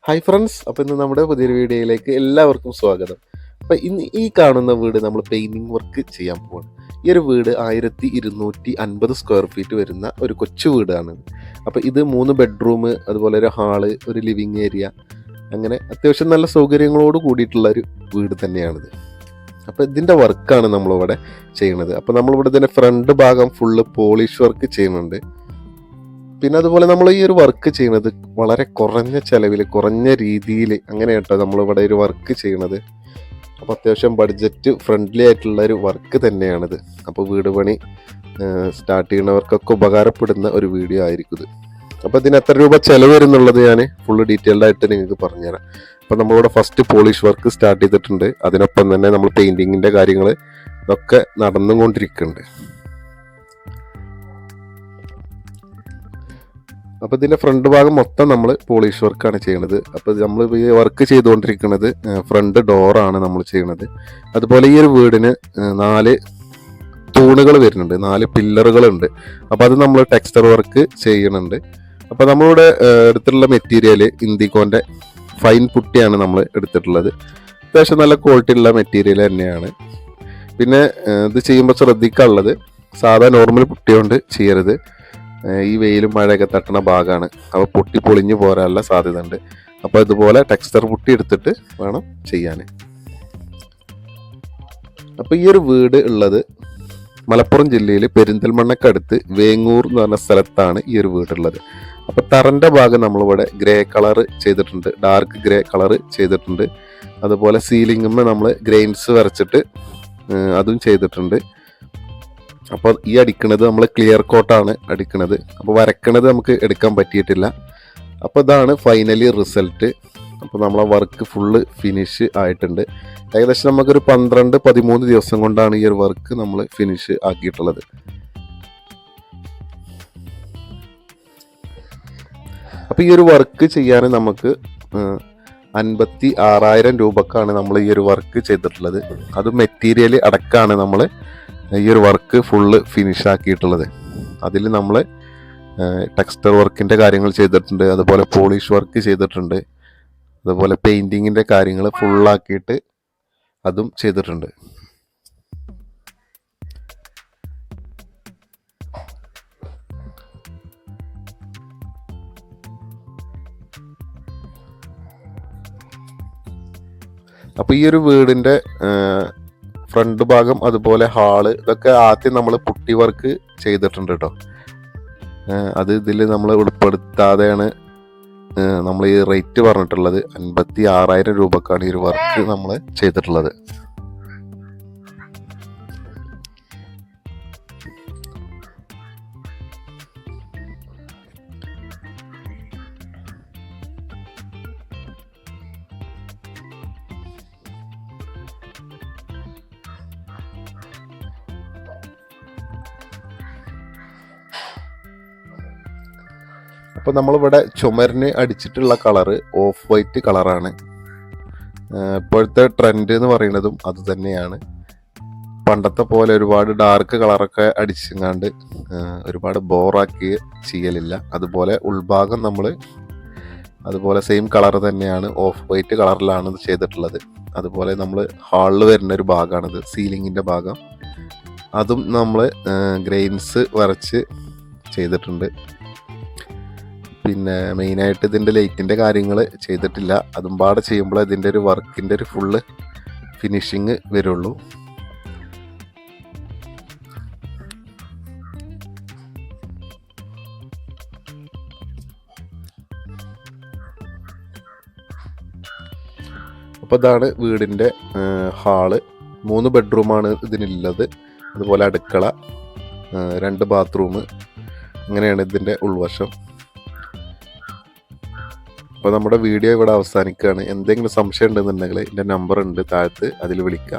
Hi friends, അപ്പോൾ ഇന്ന് നമ്മുടെ പുതിയൊരു വീഡിയോയിലേക്ക് എല്ലാവർക്കും സ്വാഗതം. അപ്പോൾ ഇന്ന് ഈ കാണുന്ന വീട് നമ്മൾ പെയിൻറ്റിങ് വർക്ക് ചെയ്യാൻ പോവാണ്. ഈ ഒരു വീട് 1250 സ്ക്വയർ ഫീറ്റ് വരുന്ന ഒരു കൊച്ചു വീടാണ്. അപ്പോൾ ഇത് 3 ബെഡ്റൂം, അതുപോലെ ഒരു ഹാള്, ഒരു ലിവിങ് ഏരിയ, അങ്ങനെ അത്യാവശ്യം നല്ല സൗകര്യങ്ങളോട് കൂടിയിട്ടുള്ള ഒരു വീട് തന്നെയാണിത്. അപ്പോൾ ഇതിൻ്റെ വർക്കാണ് നമ്മളിവിടെ ചെയ്യുന്നത്. അപ്പോൾ നമ്മളിവിടെ ഇതിൻ്റെ ഫ്രണ്ട് ഭാഗം ഫുള്ള് പോളിഷ് വർക്ക് ചെയ്യുന്നുണ്ട്. പിന്നെ അതുപോലെ നമ്മൾ ഈ ഒരു വർക്ക് ചെയ്യുന്നത് വളരെ കുറഞ്ഞ ചിലവിൽ, കുറഞ്ഞ രീതിയിൽ, അങ്ങനെ കേട്ടോ നമ്മളിവിടെ ഒരു വർക്ക് ചെയ്യണത്. അപ്പോൾ അത്യാവശ്യം ബഡ്ജറ്റ് ഫ്രണ്ട്ലി ആയിട്ടുള്ള ഒരു വർക്ക് തന്നെയാണിത്. അപ്പോൾ വീട് പണി സ്റ്റാർട്ട് ചെയ്യുന്നവർക്കൊക്കെ ഉപകാരപ്പെടുന്ന ഒരു വീഡിയോ ആയിരിക്കും ഇത്. അപ്പോൾ ഇതിന് എത്ര രൂപ ചിലവ് വരുന്നുള്ളത് ഞാൻ ഫുള്ള് ഡീറ്റെയിൽഡ് ആയിട്ട് നിങ്ങൾക്ക് പറഞ്ഞുതരാം. അപ്പോൾ നമ്മളിവിടെ ഫസ്റ്റ് പോളിഷ് വർക്ക് സ്റ്റാർട്ട് ചെയ്തിട്ടുണ്ട്. അതിനൊപ്പം തന്നെ നമ്മൾ പെയിൻറ്റിങ്ങിൻ്റെ കാര്യങ്ങൾ ഇതൊക്കെ നടന്നുകൊണ്ടിരിക്കുന്നുണ്ട്. അപ്പോൾ ഇതിൻ്റെ ഫ്രണ്ട് ഭാഗം മൊത്തം നമ്മൾ പോളിഷ് വർക്കാണ് ചെയ്യണത്. അപ്പോൾ നമ്മൾ ഈ വർക്ക് ചെയ്തുകൊണ്ടിരിക്കുന്നത് ഫ്രണ്ട് ഡോറാണ് നമ്മൾ ചെയ്യണത്. അതുപോലെ ഈ ഒരു വീടിന് 4 തൂണുകൾ വരുന്നുണ്ട്, 4 പില്ലറുകളുണ്ട്. അപ്പോൾ അത് നമ്മൾ ടെക്സ്ചർ വർക്ക് ചെയ്യുന്നുണ്ട്. അപ്പോൾ നമ്മളിവിടെ എടുത്തിട്ടുള്ള മെറ്റീരിയൽ ഇൻഡിഗോൻ്റെ ഫൈൻ പുട്ടിയാണ് നമ്മൾ എടുത്തിട്ടുള്ളത്. അത്യാവശ്യം നല്ല ക്വാളിറ്റി ഉള്ള മെറ്റീരിയൽ തന്നെയാണ്. പിന്നെ ഇത് ചെയ്യുമ്പോൾ ശ്രദ്ധിക്കാനുള്ളത്, സാധാ നോർമൽ പുട്ടി കൊണ്ട് ചെയ്യരുത്. ഈ വെയിലും മഴയൊക്കെ തട്ടുന്ന ഭാഗമാണ്, അപ്പോൾ പൊട്ടി പൊളിഞ്ഞു പോരാനുള്ള സാധ്യത ഉണ്ട്. അപ്പോൾ ഇതുപോലെ ടെക്സ്ചർ പുട്ടി എടുത്തിട്ട് വേണം ചെയ്യാൻ. അപ്പോൾ ഈ ഒരു വീട് ഉള്ളത് മലപ്പുറം ജില്ലയിൽ പെരിന്തൽമണ്ണക്കടുത്ത് വേങ്ങൂർ എന്ന് പറഞ്ഞ സ്ഥലത്താണ് ഈ ഒരു വീടുള്ളത്. അപ്പോൾ തറൻ്റെ ഭാഗം നമ്മളിവിടെ ഗ്രേ കളർ ചെയ്തിട്ടുണ്ട്, ഡാർക്ക് ഗ്രേ കളർ ചെയ്തിട്ടുണ്ട്. അതുപോലെ സീലിംഗുമ്മേ നമ്മൾ ഗ്രെയിൻസ് വരച്ചിട്ട് അതും ചെയ്തിട്ടുണ്ട്. അപ്പോൾ ഈ അടിക്കണത് നമ്മൾ ക്ലിയർ കോട്ടാണ് അടിക്കണത്. അപ്പോൾ വരക്കണത് നമുക്ക് എടുക്കാൻ പറ്റിയിട്ടില്ല. അപ്പോൾ ഇതാണ് ഫൈനലി റിസൾട്ട്. അപ്പോൾ നമ്മളെ വർക്ക് ഫുള്ള് ഫിനിഷ് ആയിട്ടുണ്ട്. ഏകദേശം നമുക്കൊരു 12-13 ദിവസം കൊണ്ടാണ് ഈ ഒരു വർക്ക് നമ്മൾ ഫിനിഷ് ആക്കിയിട്ടുള്ളത്. അപ്പോൾ ഈ ഒരു വർക്ക് ചെയ്യാൻ നമുക്ക് 56,000 രൂപക്കാണ് നമ്മൾ ഈ ഒരു വർക്ക് ചെയ്തിട്ടുള്ളത്. അത് മെറ്റീരിയൽ അടക്കമാണ് നമ്മൾ ഈ ഒരു വർക്ക് ഫുള്ള് ഫിനിഷ് ആക്കിയിട്ടുള്ളത്. അതിൽ നമ്മൾ ടെക്സ്ചർ വർക്കിൻ്റെ കാര്യങ്ങൾ ചെയ്തിട്ടുണ്ട്, അതുപോലെ പോളിഷ് വർക്ക് ചെയ്തിട്ടുണ്ട്, അതുപോലെ പെയിൻറ്റിങ്ങിൻ്റെ കാര്യങ്ങൾ ഫുള്ളാക്കിയിട്ട് അതും ചെയ്തിട്ടുണ്ട്. അപ്പോൾ ഈ ഒരു വീടിൻ്റെ ഫ്രണ്ട് ഭാഗം, അതുപോലെ ഹാള്, ഇതൊക്കെ ആദ്യം നമ്മൾ പുട്ടി വർക്ക് ചെയ്തിട്ടുണ്ട് കേട്ടോ. അത് ഇതിൽ നമ്മൾ ഉൾപ്പെടുത്താതെയാണ് നമ്മൾ ഈ റേറ്റ് പറഞ്ഞിട്ടുള്ളത്. 56,000 രൂപക്കാണ് ഈ ഒരു വർക്ക് നമ്മൾ ചെയ്തിട്ടുള്ളത്. അപ്പോൾ നമ്മളിവിടെ ചുമരിന് അടിച്ചിട്ടുള്ള കളറ് ഓഫ് വൈറ്റ് കളറാണ്. ഇപ്പോഴത്തെ ട്രെൻഡ് എന്ന് പറയുന്നതും അത് തന്നെയാണ്. പണ്ടത്തെ പോലെ ഒരുപാട് ഡാർക്ക് കളറൊക്കെ അടിച്ചങ്ങാണ്ട് ഒരുപാട് ബോറാക്കി ചെയ്യലില്ല. അതുപോലെ ഉൾഭാഗം നമ്മൾ അതുപോലെ സെയിം കളർ തന്നെയാണ്, ഓഫ് വൈറ്റ് കളറിലാണ് ഇത് ചെയ്തിട്ടുള്ളത്. അതുപോലെ നമ്മൾ ഹാളിൽ വരുന്ന ഒരു ഭാഗമാണിത്, സീലിങ്ങിൻ്റെ ഭാഗം. അതും നമ്മൾ ഗ്രെയിൻസ് വരച്ച് ചെയ്തിട്ടുണ്ട്. പിന്നെ മെയിനായിട്ട് ഇതിൻ്റെ ലൈറ്റിൻ്റെ കാര്യങ്ങൾ ചെയ്തിട്ടില്ല. അതും പാടെ ചെയ്യുമ്പോൾ ഇതിൻ്റെ ഒരു വർക്കിൻ്റെ ഒരു ഫുള്ള് ഫിനിഷിങ് വരുള്ളൂ. അപ്പോൾ ഇതാണ് വീടിൻ്റെ ഹാള്. 3 ബെഡ്റൂമാണ് ഇതിനുള്ളത്. അതുപോലെ അടുക്കള, 2 ബാത്റൂം, അങ്ങനെയാണ് ഇതിൻ്റെ ഉൾവശം. അപ്പോൾ നമ്മുടെ വീഡിയോ ഇവിടെ അവസാനിക്കുകയാണ്. എന്തെങ്കിലും സംശയം ഉണ്ടെന്നുണ്ടെങ്കിൽ എൻ്റെ നമ്പർ ഉണ്ട് താഴത്ത്, അതിൽ വിളിക്കുക.